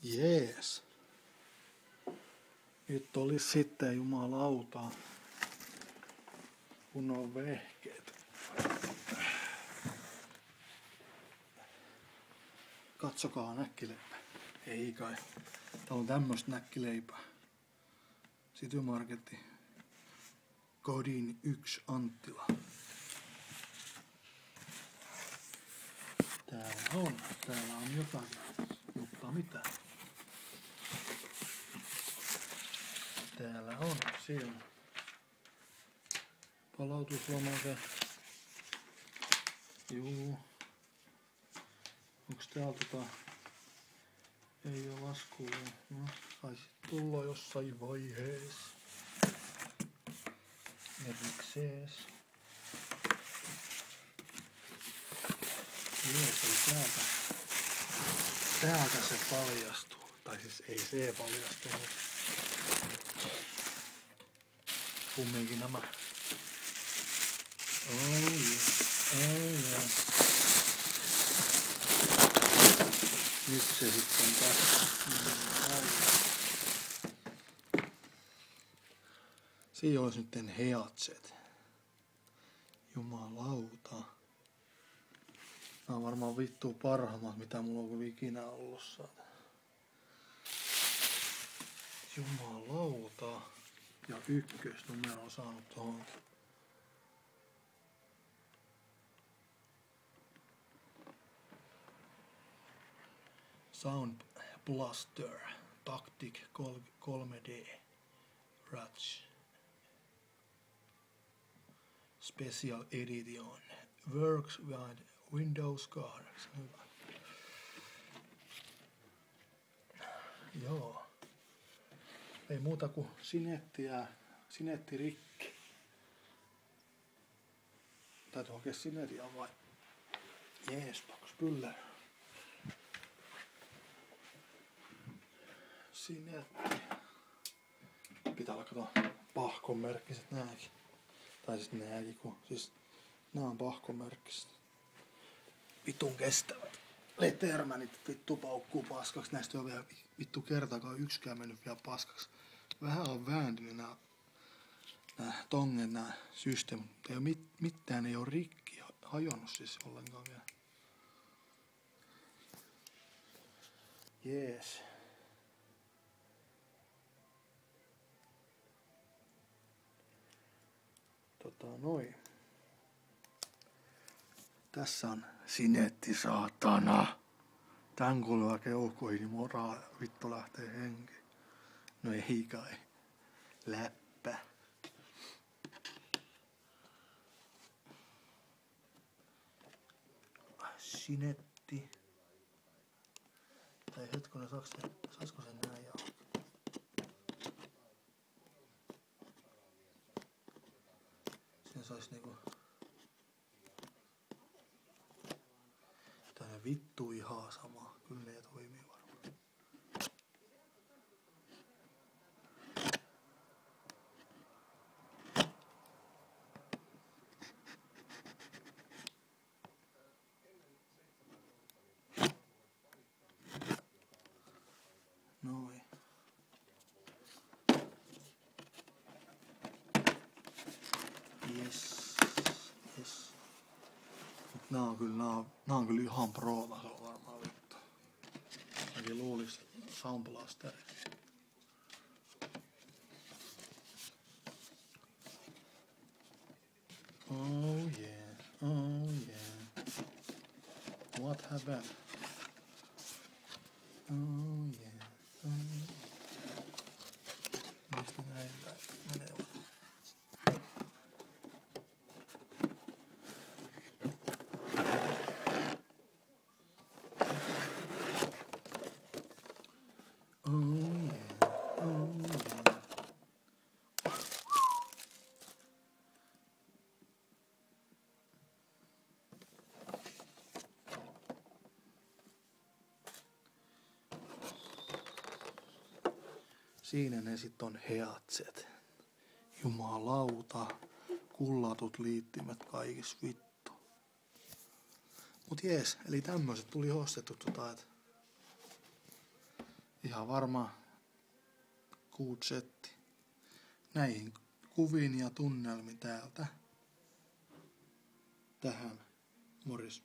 Jees. Nyt olisi sitten jumalauta kunnon vehkeet. Katsokaa näkkileipä. Ei kai. Täällä on tämmöstä näkkileipää. City Marketti. Kodin 1 Anttila. Täällä on jotain, mutta mitä? Täällä on, siellä. Palautuslomake. Juu. Onks täällä ei oo laskua. No, saisi tulla jossain vaiheessa. Merksees. Jees, ei täältä se paljastuu. Tai siis ei se paljastu. Kumminkin nämä. Oh yeah. Nyt se sitten on tässä. Siinä olisi nyt heatset. Jumalauta. Nää on varmaan vittu parhaimmat, mitä mulla on ikinä ollut saada. Jumalauta. Ja ykkösnumero on saanut tohonkin. Sound Blaster Tactic 3D Ratch Special Edition Works with Windows Cards. Hyvä. Joo. Ei muuta kuin sinetti rikki. Täytyy hakea sinetia vai? Jees, toks kyllä. Sinetti. Pitää olla kato Pahkon merkkiset nääkin. Tai siis nääkin, kun siis nää on Pahkon merkkiset. Vitun kestävät. Letermänit vittu paukkuu paskaksi. Näistä on vielä vittu kertaakaan yksikään mennyt vielä paskaksi. Vähän on vääntynyt nää tongen nää systeemit. Ei oo mitään ei oo rikki. Hajonnut siis ollenkaan vielä. Jees. Noin. Tässä on sinetti saatana. Tän kuuluu keuhkoihin, niin moraa vittu lähtee henki. No ei kai. Läppä. Sinetti. Tai hetkonen, saisko sen näin ja sen sais niinku tää vittu ihan sama. Kyllä ne toimii varmaan. Noin. Yes. Nää on kyllä ihan pro-tasolla varmaan vittu. Mäkin luulis Sound Blaster. Oh yeah. What happened? Oh yeah. Mistä näin menee? Siinä ne sit on heatset. Jumalauta. Kullatut liittimet kaikis vittu. Mut jees, eli tämmöset tuli ostettu et Ihan varmaan good setti. Näihin kuviin ja tunnelmiin täältä tähän Morris